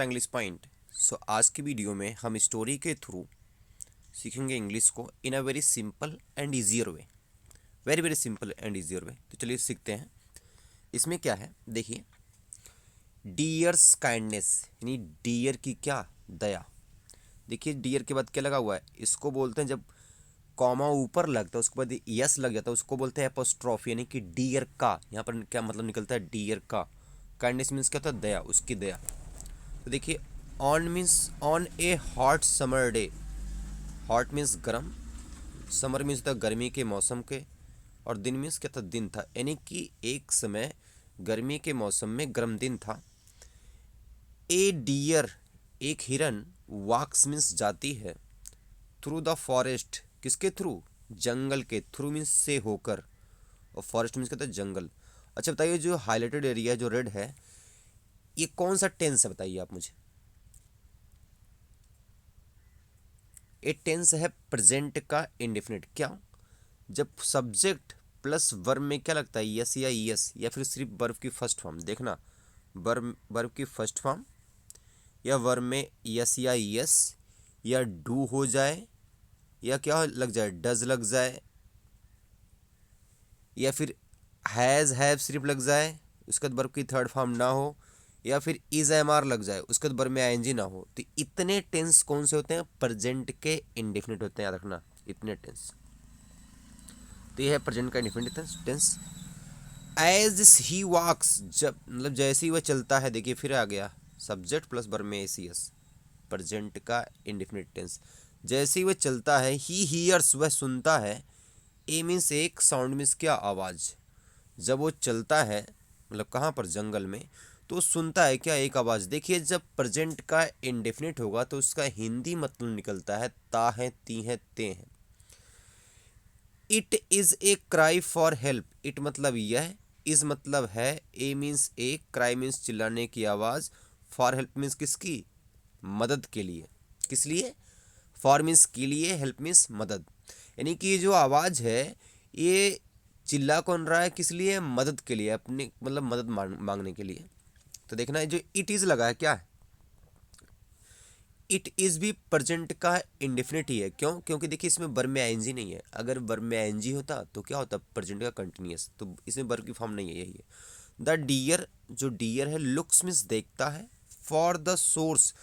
English point. सो आज की video में हम स्टोरी के थ्रू सीखेंगे इंग्लिश को in a very simple and easier way. Very very simple and easier way. तो चलिए सीखते हैं। इसमें क्या है देखिए, डियर्स काइंडनेस यानी डियर की क्या दया। देखिए डियर के बाद क्या लगा हुआ है, इसको बोलते हैं जब कॉमा ऊपर लगता है उसके बाद यस लग जाता है उसको बोलते हैं एपोस्ट्रॉफी यानी कि डियर का। यहाँ पर क्या मतलब निकलता है, डियर का। काइंडनेस मीन्स क्या होता है, दया, उसकी दया। तो देखिए on means on A hot summer day. Hot means गर्म, समर मीन्स था गर्मी के मौसम के, और दिन मीन्स क्या था, दिन था, यानी कि एक समय गर्मी के मौसम में गर्म दिन था। ए डियर एक हिरन, वॉक्स मीन्स जाती है, थ्रू द फॉरेस्ट किसके थ्रू, जंगल के थ्रू मीन्स से होकर, और फॉरेस्ट मीन्स कहते हैं जंगल। अच्छा बताइए जो हाईलाइटेड एरिया जो रेड है ये कौन सा टेंस है, बताइए आप मुझे। ये टेंस है प्रेजेंट का इंडेफिनिट। क्या, जब सब्जेक्ट प्लस वर्ब में क्या लगता है, यस या यस, या फिर सिर्फ वर्ब की फर्स्ट फॉर्म। देखना वर्ब की फर्स्ट फॉर्म या वर्ब में यस या यस या डू हो जाए या क्या लग जाए, डज लग जाए, या फिर हैज़ हैव सिर्फ लग जाए, उसके बाद वर्ब की थर्ड फॉर्म ना हो, या फिर इज एम आर लग जाए उसके बाद वर्ब में आईएनजी ना हो। तो इतने टेंस कौन से होते हैं, प्रेजेंट के इंडेफिनिट होते हैं, याद रखना इतने टेंस। तो ये है प्रेजेंट का इंडेफिनिट टेंस। एज ही वॉक्स, जब मतलब जैसे ही वह चलता है, देखिए फिर आ गया सब्जेक्ट प्लस वर्ब में एसीएस, प्रेजेंट का इंडेफिनिट टेंस। जैसे ही वह चलता है, ही हियर्स वह सुनता है, ए मीन्स एक, साउंड मीन्स क्या, आवाज़। जब वो चलता है मतलब कहाँ पर, जंगल में, तो सुनता है क्या, एक आवाज़। देखिए जब प्रेजेंट का इंडेफिनिट होगा तो उसका हिंदी मतलब निकलता है ता है, ती है, ते हैं। It is a cry for help, it मतलब यह, इज मतलब है, ए मीन्स एक, क्राई मीन्स चिल्लाने की आवाज़, फॉर हेल्प मीन्स किसकी, मदद के लिए। किस लिए, फॉर मीन्स के लिए, हेल्प मीन्स मदद। यानी कि ये जो आवाज़ है ये चिल्ला कौन रहा है, किस लिए, मदद के लिए, अपने मतलब मदद मांगने के लिए। तो देखना है जो इट इज़ लगा है क्या है, इट इज़ भी प्रेजेंट का इंडेफिनिट ही है। क्यों, क्योंकि देखिए इसमें वर्ब में आईएनजी नहीं है। अगर वर्ब में आईएनजी होता तो क्या होता, प्रेजेंट का कंटिन्यूअस। तो इसमें वर्ब की फॉर्म नहीं है, यही है। द डियर, जो डियर है, लुक्स मीन्स देखता है, फॉर द सोर्स।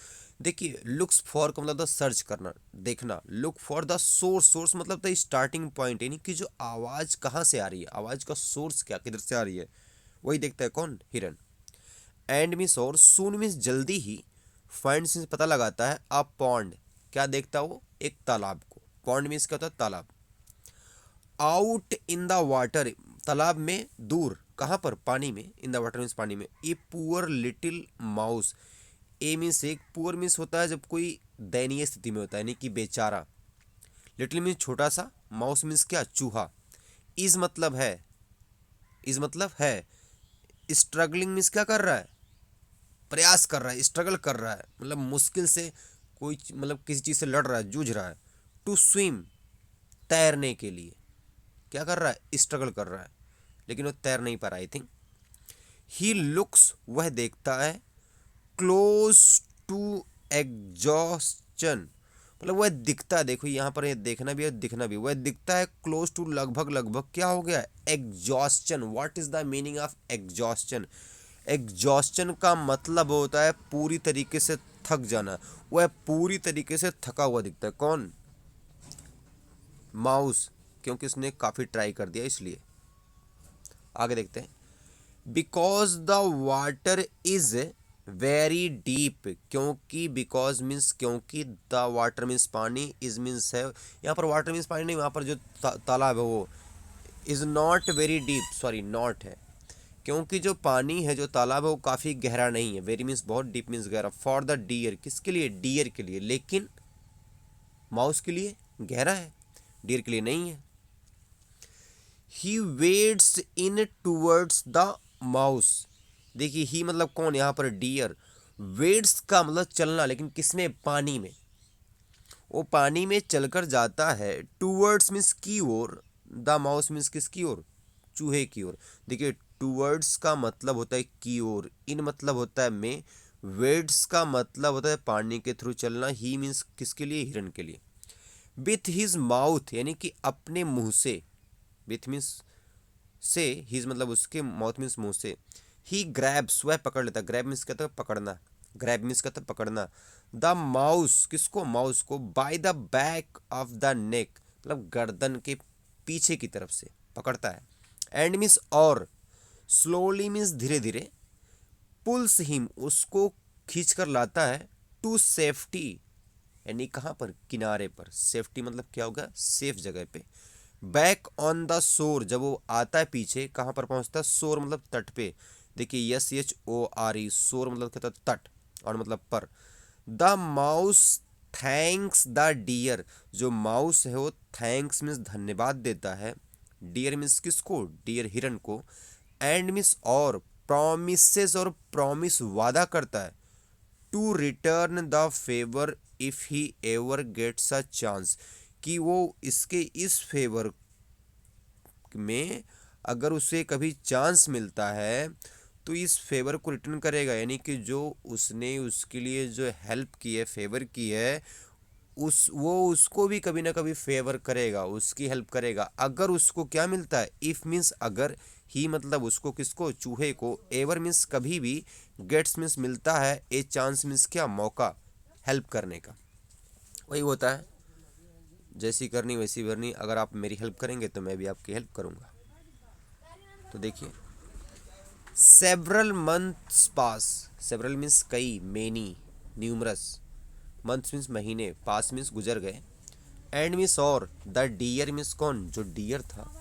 देखिए लुक्स फॉर का मतलब था सर्च करना, देखना। Look for the source, source मतलब था स्टार्टिंग पॉइंट, यानी कि जो आवाज़ कहाँ से आ रही है, आवाज़ का सोर्स क्या, किधर से आ रही है, वही देखता है कौन, हिरन। एंड मीन्स और, सून मीन्स जल्दी ही, फाइंड मीन्स पता लगाता है, अ पॉन्ड क्या देखता है वो, एक तालाब को। पॉन्ड मीन्स क्या होता है, तालाब। आउट इन द वाटर, तालाब में, दूर कहाँ पर, पानी में, इन द वाटर मीन्स पानी में। A poor little mouse, A means एक, पुअर मीन्स होता है जब कोई दयनीय स्थिति में होता है यानी कि बेचारा, लिटिल मीन्स छोटा सा, माउस मीन्स क्या, चूहा। इज मतलब है, इज मतलब है, स्ट्रगलिंग मीन्स क्या कर रहा है, प्रयास कर रहा है, स्ट्रगल कर रहा है, मतलब मुश्किल से कोई मतलब किसी चीज़ से लड़ रहा है, जूझ रहा है। टू स्विम तैरने के लिए, क्या कर रहा है, स्ट्रगल कर रहा है, लेकिन वो तैर नहीं पा रहा, आई थिंक। ही लुक्स वह देखता है, क्लोज टू एग्जॉस्शन, मतलब वह दिखता है, देखो यहाँ पर ये देखना भी है दिखना भी, वह दिखता है क्लोज टू लगभग, लगभग क्या हो गया, exhaustion. What is the meaning of exhaustion, exhaustion का मतलब होता है पूरी तरीके से थक जाना। वह पूरी तरीके से थका हुआ दिखता है, कौन, माउस, क्योंकि उसने काफ़ी ट्राई कर दिया इसलिए। आगे देखते हैं। Because the water is very deep, क्योंकि बिकॉज मीन्स क्योंकि, द वाटर मीन्स पानी, इज मीन्स है, यहाँ पर वाटर मीन्स पानी नहीं, वहाँ पर जो तालाब है वो, is not very deep, sorry not है, क्योंकि जो पानी है, जो तालाब है वो काफ़ी गहरा नहीं है। वेरी मीन्स बहुत, डीप मीन्स गहरा। फॉर द डियर किसके लिए, डियर के लिए, लेकिन माउस के लिए गहरा है, डियर के लिए नहीं है। He wades in towards the mouse, देखिए ही मतलब कौन, यहाँ पर डियर, वेड्स का मतलब चलना, लेकिन किसमें, पानी में, वो पानी में चलकर जाता है। टूवर्ड्स मीन्स की ओर, द माउस मीन्स किसकी ओर, चूहे की ओर। देखिए टूवर्ड्स का मतलब होता है की ओर, इन मतलब होता है में, वेड्स का मतलब होता है पानी के थ्रू चलना। ही मीन्स किसके लिए, हिरन के लिए। विथ हिज माउथ यानी कि अपने मुंह से, विथ मीन्स से, हिज मतलब उसके, माउथ मीन्स मुंह से। ही ग्रैब्स वह पकड़ लेता, ग्रैब मीन्स कहता है पकड़ना, ग्रैब मीन्स कहता है पकड़ना। द माउस किसको, माउस को, by the back of the neck मतलब गर्दन के पीछे की तरफ से पकड़ता है। एंड मीन्स और, स्लोली मीन्स धीरे धीरे, पुल्स हिम उसको खींच कर लाता है, टू सेफ्टी यानी कहाँ पर, किनारे पर। सेफ्टी मतलब क्या होगा, सेफ जगह पे। बैक ऑन द शोर जब वो आता है पीछे, कहाँ पर पहुंचता है, शोर मतलब तट पे। देखिए SHORE, शोर मतलब कहता है तट, और मतलब पर। The mouse thanks the deer, जो माउस है वो थैंक्स मीन्स धन्यवाद देता है, डियर मीन्स किसको, डियर हिरन को। एंड मीन्स और, प्रोमिसेस और प्रॉमिस वादा करता है, to return the favour if he ever gets a chance, कि वो इसके इस फेवर में अगर उसे कभी चांस मिलता है तो इस फेवर को रिटर्न करेगा। यानी कि जो उसने उसके लिए जो हेल्प की है, फेवर की है, वो उसको भी कभी ना कभी फेवर करेगा, उसकी हेल्प करेगा, अगर उसको क्या मिलता है, इफ मीन्स अगर, ही मतलब उसको, किसको, चूहे को, एवर मीन्स कभी भी, गेट्स मीन्स मिलता है, ए चांस मीन्स क्या, मौका हेल्प करने का। वही होता है, जैसी करनी वैसी भरनी, अगर आप मेरी हेल्प करेंगे तो मैं भी आपकी हेल्प करूंगा। तो देखिए, सेवरल मंथ्स पास, सेवरल मीन्स कई, मेनी, न्यूमरस, मंथ्स मीन्स महीने, पास मीन्स गुजर गए, एंड मीन्स और, द डियर मीन्स कौन, जो डियर था,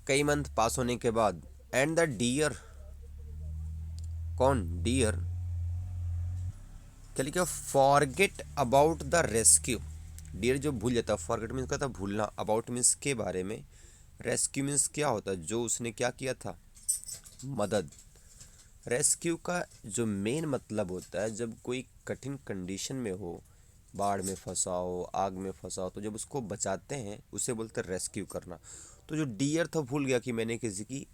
कई मंथ पास होने के बाद। एंड द डियर, कौन, डियर, क्या लिखा, forget about the rescue, deer जो भूल जाता, फॉरगेट मीन्स कहता भूलना, अबाउट मीन्स के बारे में, रेस्क्यू मीन्स क्या होता, जो उसने क्या किया था, मदद। रेस्क्यू का जो मेन मतलब होता है, जब कोई कठिन कंडीशन में हो, बाढ़ में फंसा हो, आग में फंसा हो, तो जब उसको बचाते हैं उसे बोलते हैं रेस्क्यू करना। तो जो डियर था भूल गया कि मैंने किसी की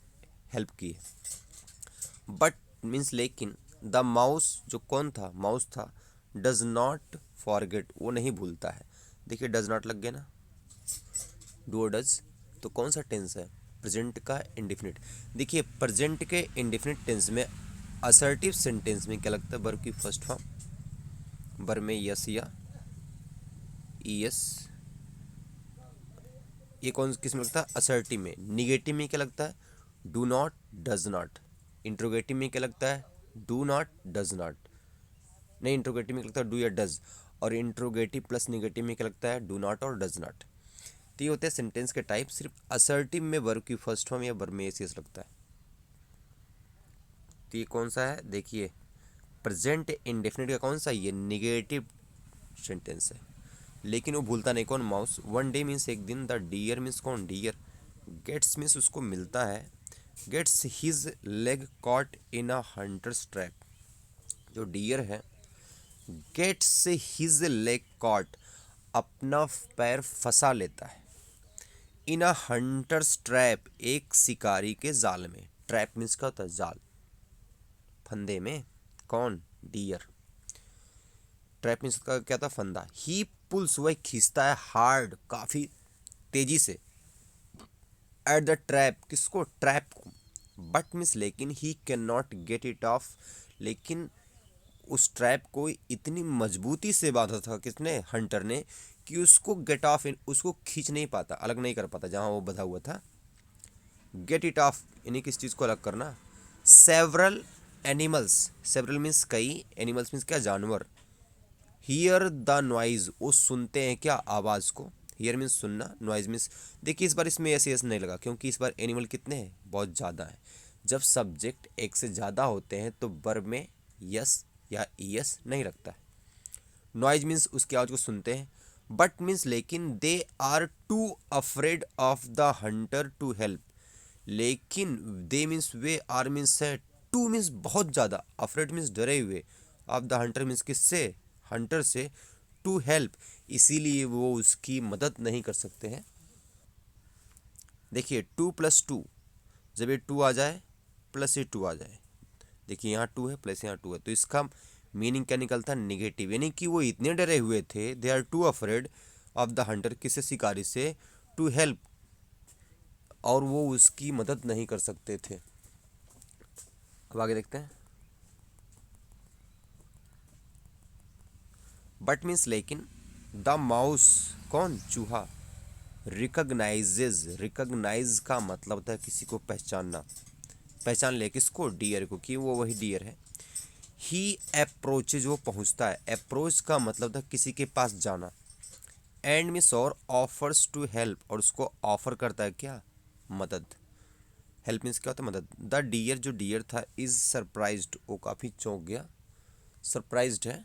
हेल्प की है। बट मीन्स लेकिन, द माउस जो कौन था, माउस था, डज नॉट फॉरगेट वो नहीं भूलता है। देखिए डज नॉट लग गया ना, डू और डज, तो कौन सा टेंस है, प्रेजेंट का इंडेफिनिट। देखिए प्रेजेंट के इंडेफिनिट टेंस में, असर्टिव सेंटेंस में क्या लगता है, वर्ब की फर्स्ट फॉर्म, वर्ब में यस या ईएस, ये कौन किस में लगता है, असर्टिव में। निगेटिव में क्या लगता है, do not, does not. Interrogative में क्या लगता है, डू नॉट, डज नॉट। नहीं, इंट्रोगेटिव में क्या लगता है, डू या डज। और इंट्रोगेटिव प्लस निगेटिव में क्या लगता है, डू नॉट और डज नॉट। तो ये होते हैं सेंटेंस के टाइप। सिर्फ असर्टिव में वर्ब की फर्स्ट फॉर्म या वर्ब में एसीएस लगता है। तो ये कौन सा है, देखिए प्रेजेंट इंडेफिनिट का कौन सा, ये निगेटिव सेंटेंस है। लेकिन वो भूलता नहीं, कौन, माउस। वन डे मीन्स एक दिन, द डियर मीन्स कौन, डियर। गेट्स मीन्स उसको मिलता है, gets his leg caught in a hunter's trap, जो डियर है, गेट्स हिज लेग कॉट अपना पैर फंसा लेता है, इन अ हंटर्स ट्रैप एक शिकारी के जाल में। ट्रैप मीन्स क्या होता है, जाल, फंदे में, कौन, डियर। ट्रैप मीन्स का क्या था, फंदा। ही पुल्स वह खींचता है, हार्ड काफी तेजी से, एट द ट्रैप किसको, ट्रैप को। बट मीन्स लेकिन, he can not get it of, लेकिन उस ट्रैप को इतनी मजबूती से बांधा था किसने, हंटर ने, कि उसको गेट ऑफ, उसको खींच नहीं पाता, अलग नहीं कर पाता जहां वो बंधा हुआ था। गेट इट ऑफ यानी किस चीज़ को अलग करना। सेवरल एनिमल्स, सेवरल मीन्स कई, एनिमल्स मीन्स क्या, जानवर। हियर द नॉइज वो सुनते हैं क्या, आवाज़ को। हियर मीन्स सुनना, नॉइज मीन्स, देखिए इस बार इसमें ऐसे यस नहीं लगा क्योंकि इस बार एनिमल कितने हैं, बहुत ज़्यादा हैं। जब सब्जेक्ट एक से ज़्यादा होते हैं तो वर्ब में यस या ईएस नहीं लगता है। नॉइज मीन्स उसकी आवाज़ को सुनते हैं। बट मीन्स लेकिन, they are too afraid of the hunter to help, लेकिन दे मीन्स वे, आर मीन्स है, टू मीन्स बहुत ज़्यादा, अफ्रेड मीन्स डरे हुए, ऑफ द हंटर मीन्स किससे, हंटर से, टू हेल्प इसीलिए वो उसकी मदद नहीं कर सकते हैं। देखिए 2 + 2, जब ये 2 आ जाए प्लस ये 2 आ जाए, देखिए यहाँ 2 है प्लस यहाँ 2 है, तो इसका मीनिंग क्या निकलता है? निगेटिव। यानी कि वो इतने डरे हुए थे, they are too afraid of the hunter, किसे? शिकारी से, टू हेल्प, और वो उसकी मदद नहीं कर सकते थे। अब आगे देखते हैं। बट मीन्स लेकिन, द माउस, कौन? चूहा, रिकग्नाइजेज, रिकग्नाइज का मतलब होता है किसी को पहचानना, पहचान ले किसको? डियर को, कि वो वही डियर है। ही अप्रोचेज, वो पहुंचता है, अप्रोच का मतलब था किसी के पास जाना। एंड मिस और ऑफर्स टू हेल्प, और उसको ऑफर करता है क्या? मदद। हेल्प मीन्स क्या होता है? मदद। द डियर, जो डियर था, इज सरप्राइज्ड, वो काफ़ी चौंक गया, सरप्राइज्ड है।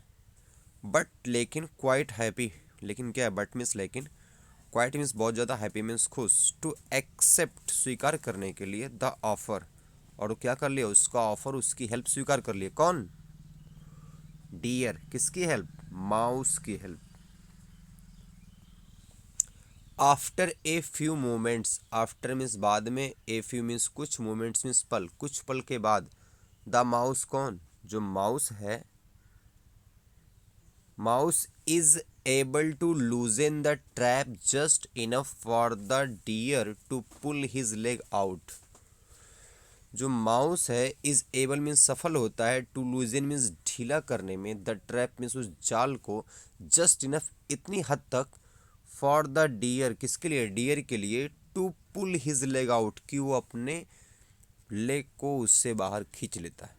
बट लेकिन क्वाइट हैप्पी, लेकिन क्या है? बट मीन्स लेकिन, क्वाइट मीन्स बहुत ज़्यादा, हैप्पी मीन्स खुश, टू एक्सेप्ट, स्वीकार करने के लिए, द ऑफर, और वो क्या कर लिया? उसका ऑफर, उसकी हेल्प स्वीकार कर लिए। कौन? डियर। किसकी हेल्प? माउस की help. After a few moments, after means बाद में, ए फ्यू मीन्स कुछ, मोमेंट्स मीन्स पल, कुछ पल के बाद, द माउस, कौन? जो माउस है, mouse is able to loosen the trap just enough for the deer to pull his leg out. जो माउस है, इज एबल मीन्स सफल होता है, टू लूजन मीन्स ढीला करने में, द ट्रैप मीन्स उस जाल को, जस्ट इनफ इतनी हद तक, फॉर द डियर, किसके लिए? डियर के लिए, to pull his leg out, कि वो अपने लेग को उससे बाहर खींच लेता है।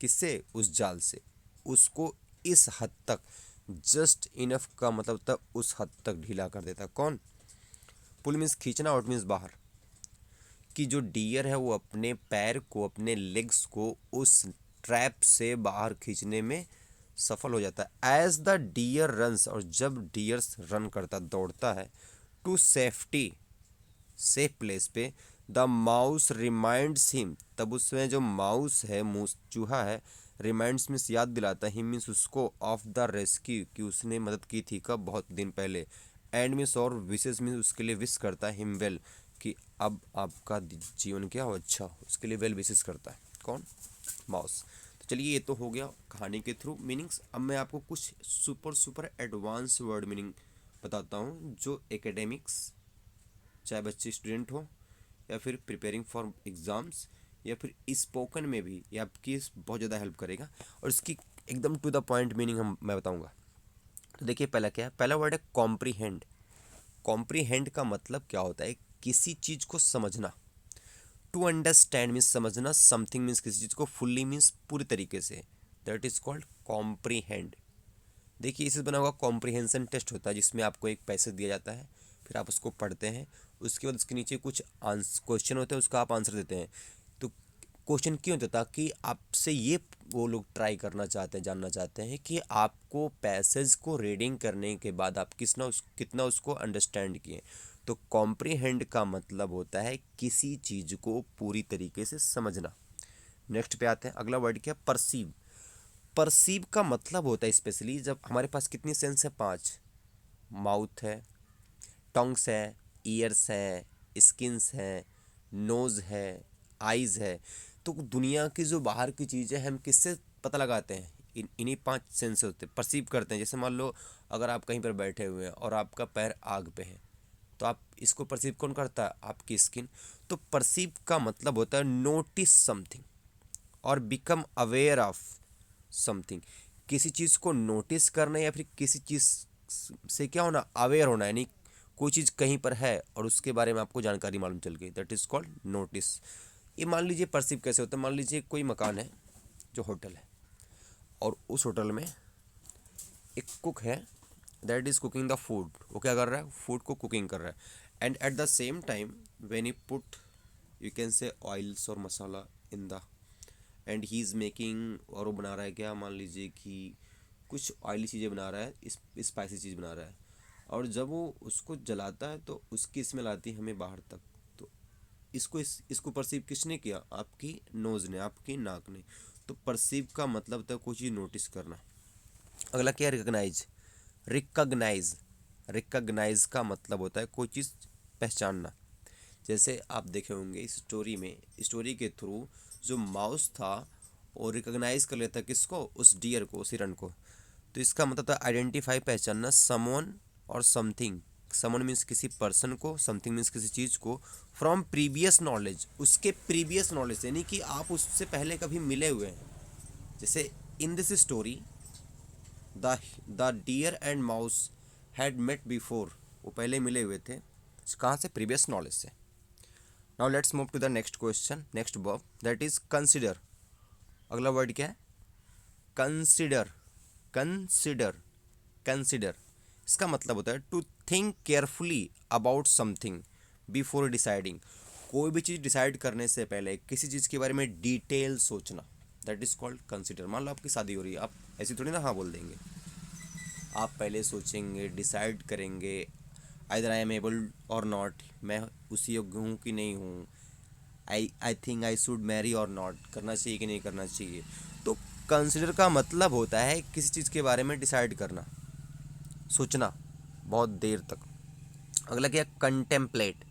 किससे? उस जाल से, उसको इस हद तक, जस्ट इनफ का मतलब तक उस हद तक ढीला कर देता है। कौन? पुल मीन्स खींचना, आउट मीन्स बाहर, कि जो डियर है वो अपने पैर को, अपने लेग्स को उस ट्रैप से बाहर खींचने में सफल हो जाता है। एज द डियर रन्स, और जब डियर्स रन करता, दौड़ता है, टू सेफ्टी, सेफ प्लेस पे, द माउस रिमाइंड्स हिम, तब उसमें जो माउस है, चूहा है, रिमाइंड्स मीन्स याद दिलाता है, हिम मीन्स उसको, ऑफ द रेस्क्यू, कि उसने मदद की थी कब? बहुत दिन पहले। एंड मीन्स और, विशेष मीन्स उसके लिए विश करता है, हिम वेल, कि अब आपका जीवन क्या हो? अच्छा हो, उसके लिए वेल विशेष करता है। कौन? माउस। तो चलिए, ये तो हो गया कहानी के थ्रू मीनिंग्स। अब मैं आपको कुछ super super advance word meaning बताता हूँ, जो एकेडमिक्स, चाहे बच्चे स्टूडेंट हो या फिर प्रिपेयरिंग फॉर एग्ज़ाम्स, या फिर स्पोकन में भी ये आपकी बहुत ज़्यादा हेल्प करेगा। और इसकी एकदम टू द पॉइंट मीनिंग मैं बताऊंगा। तो देखिए, पहला क्या है? पहला वर्ड है कॉम्प्रीहेंड। कॉम्प्रीहेंड का मतलब क्या होता है? किसी चीज़ को समझना। टू अंडरस्टैंड मीन्स समझना, समथिंग मीन्स किसी चीज़ को, फुल्ली मीन्स पूरी तरीके से, दैट इज़ कॉल्ड कॉम्प्रीहेंड। देखिए, इससे बना हुआ कॉम्प्रीहेंशन टेस्ट होता है, जिसमें आपको एक पैसेज दिया जाता है, फिर आप उसको पढ़ते हैं, उसके बाद उसके नीचे कुछ क्वेश्चन होते हैं, उसका आप आंसर देते हैं। तो क्वेश्चन क्यों होता है? ताकि आपसे ये वो लोग ट्राई करना चाहते हैं, जानना चाहते हैं कि आपको पैसेज को रीडिंग करने के बाद आप कितना उसको अंडरस्टैंड किए। तो कॉम्प्रीहेंड का मतलब होता है किसी चीज़ को पूरी तरीके से समझना। नेक्स्ट पे आते हैं, अगला वर्ड क्या? परसीव। परसीव का मतलब होता है स्पेशली जब हमारे पास कितनी सेंस है? 5। माउथ है, टंग्स है, ईयर्स है, स्किन्स है, नोज़ है, आइज़ है। तो दुनिया की जो बाहर की चीज़ें हम किससे पता लगाते हैं? इन्हीं 5 सेंस होते हैं, परसीव करते हैं। जैसे मान लो, अगर आप कहीं पर बैठे हुए हैं और आपका पैर आग पे है, तो आप इसको परसीव कौन करता है? आपकी स्किन। तो परसीव का मतलब होता है नोटिस समथिंग और बिकम अवेयर ऑफ समथिंग। किसी चीज़ को नोटिस करना, या फिर किसी चीज़ से क्या होना? अवेयर होना, यानी कोई चीज़ कहीं पर है और उसके बारे में आपको जानकारी मालूम चल गई, दैट इज़ कॉल्ड नोटिस। ये मान लीजिए परसीव कैसे होता है? मान लीजिए कोई मकान है, जो होटल है, और उस होटल में एक कुक है, that is cooking the food. वो क्या कर रहा है? फूड को कुकिंग कर रहा है। And at the same time when he put, you can say, oils और masala in the, and he is making, और वो बना रहा है क्या? मान लीजिए कि कुछ ऑयली चीज़ें बना रहा है, स्पाइसी चीज़ बना रहा है, और जब वो उसको जलाता है तो उसकी स्मेल आती है हमें बाहर तक। तो इसको परसीव किसने किया? आपकी नोज़ ने, आपकी नाक ने। तो परसीव का मतलब था कोई चीज़ नोटिस करना। अगला क्या? रिकग्नाइज। रिकग्नाइज, रिकग्नाइज का मतलब होता है कोई चीज़ पहचानना। जैसे आप देखे होंगे इस स्टोरी में, स्टोरी के थ्रू जो माउस था और रिकॉग्नाइज कर लेता है किसको, उस डियर को, उस हिरन को। तो इसका मतलब था आइडेंटिफाई, पहचानना, समवन और समथिंग। समवन मीन्स किसी पर्सन को, समथिंग मीन्स किसी चीज़ को, फ्रॉम प्रीवियस नॉलेज, उसके प्रीवियस नॉलेज, यानी कि आप उससे पहले कभी मिले हुए हैं। जैसे in this story the the deer and mouse had met before, वो पहले मिले हुए थे, कहाँ से, प्रीवियस नॉलेज से। Now let's move to the next question, next verb that is consider. अगला वर्ड क्या है, कंसिडर। कंसिडर, कंसिडर इसका मतलब होता है to think carefully about something before deciding. कोई भी चीज़ डिसाइड करने से पहले किसी चीज़ के बारे में डिटेल सोचना, दैट इज कॉल्ड कंसिडर। मान लो आपकी शादी हो रही है, आप ऐसी थोड़ी ना हाँ बोल देंगे, आप पहले सोचेंगे, डिसाइड करेंगे, आइदर आई एम एबल और नॉट, मैं उसी योग्य हूँ कि नहीं हूँ, I think I should Mary और नॉट, करना चाहिए कि नहीं करना चाहिए। तो कंसिडर का मतलब होता है किसी चीज़ के बारे में डिसाइड करना, सोचना बहुत देर तक। अगला क्या, कंटेम्पलेट।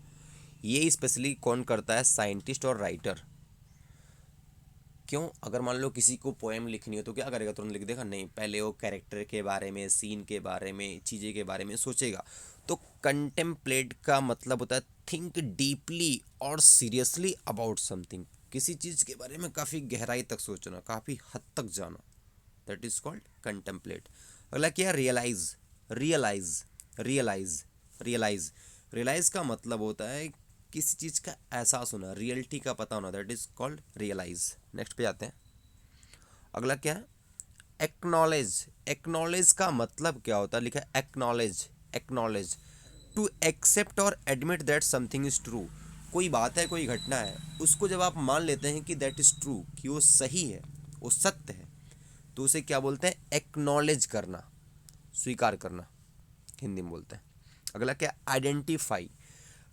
ये स्पेशली कौन करता है, साइंटिस्ट और राइटर। क्यों, अगर मान लो किसी को पोएम लिखनी हो तो क्या करेगा, तुरंत लिख देगा, नहीं, पहले वो कैरेक्टर के बारे में, सीन के बारे में, चीज़ें के बारे में सोचेगा। तो कंटेम्पलेट का मतलब होता है थिंक डीपली और सीरियसली अबाउट समथिंग, किसी चीज़ के बारे में काफ़ी गहराई तक सोचना, काफ़ी हद तक जाना, दैट इज कॉल्ड कंटेम्पलेट। अगला क्या, realise. Realise, realise, realise, realise का मतलब होता है किसी चीज़ का एहसास होना, रियलिटी का पता होना, that is called realise. Next पे जाते हैं। अगला क्या है, एक्नॉलेज। एक्नॉलेज का मतलब क्या होता है, लिखा है एक्नॉलेज। एक्नॉलेज, टू एक्सेप्ट और admit that something is true. कोई बात है, कोई घटना है, उसको जब आप मान लेते हैं कि दैट इज ट्रू, कि वो सही है, वो सत्य है, तो उसे क्या बोलते हैं, एक्नॉलेज करना, स्वीकार करना, हिंदी में बोलते हैं। अगला क्या, आइडेंटिफाई।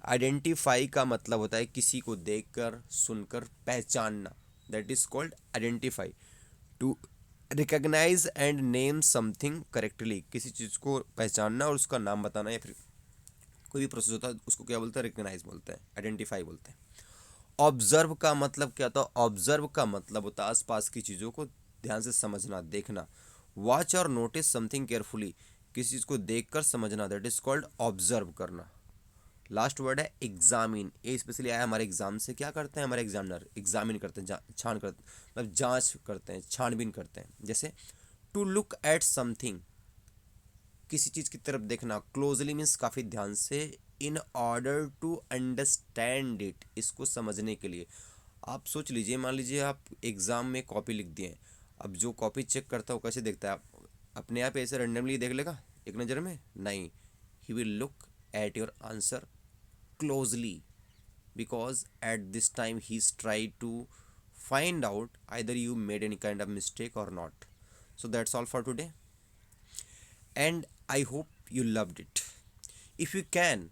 आइडेंटिफाई का मतलब होता है किसी को देखकर, सुनकर पहचानना, that is called identify. To recognise and name something correctly, किसी चीज़ को पहचानना और उसका नाम बताना, या फिर कोई भी प्रोसेस होता है उसको क्या बोलते हैं, रिकग्नाइज बोलते हैं, आइडेंटिफाई बोलते हैं। ऑब्जर्व का मतलब क्या होता है, ऑब्जर्व का मतलब होता है आसपास की चीज़ों को ध्यान से समझना, देखना। वॉच और नोटिस समथिंग केयरफुली, किसी चीज़ को देखकर समझना, दैट इज कॉल्ड ऑब्जर्व करना। लास्ट वर्ड है एग्जामिन। ये स्पेशली आया हमारे एग्जाम से, क्या करते हैं हमारे एग्जामिनर, एग्जामिन करते हैं, छान करते, मतलब जांच करते हैं, छानबीन करते हैं। जैसे टू लुक एट समथिंग, किसी चीज़ की तरफ देखना, क्लोजली मीन्स काफ़ी ध्यान से, in order to understand it, इसको समझने के लिए। आप सोच लीजिए, मान लीजिए आप एग्ज़ाम में कॉपी लिख दिए हैं, अब जो कॉपी चेक करता है वो कैसे देखता है, आप अपने आप ऐसे रेंडमली देख लेगा एक नज़र में, नहीं, he will look at your answer closely because at this time he's tried to find out either you made any kind of mistake or not. So that's all for today, and I hope you loved it. If you can,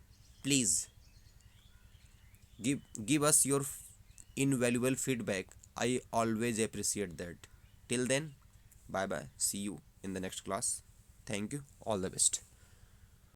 please give us your invaluable feedback. I always appreciate that. Till then, bye bye, see you in the next class. Thank you, all the best.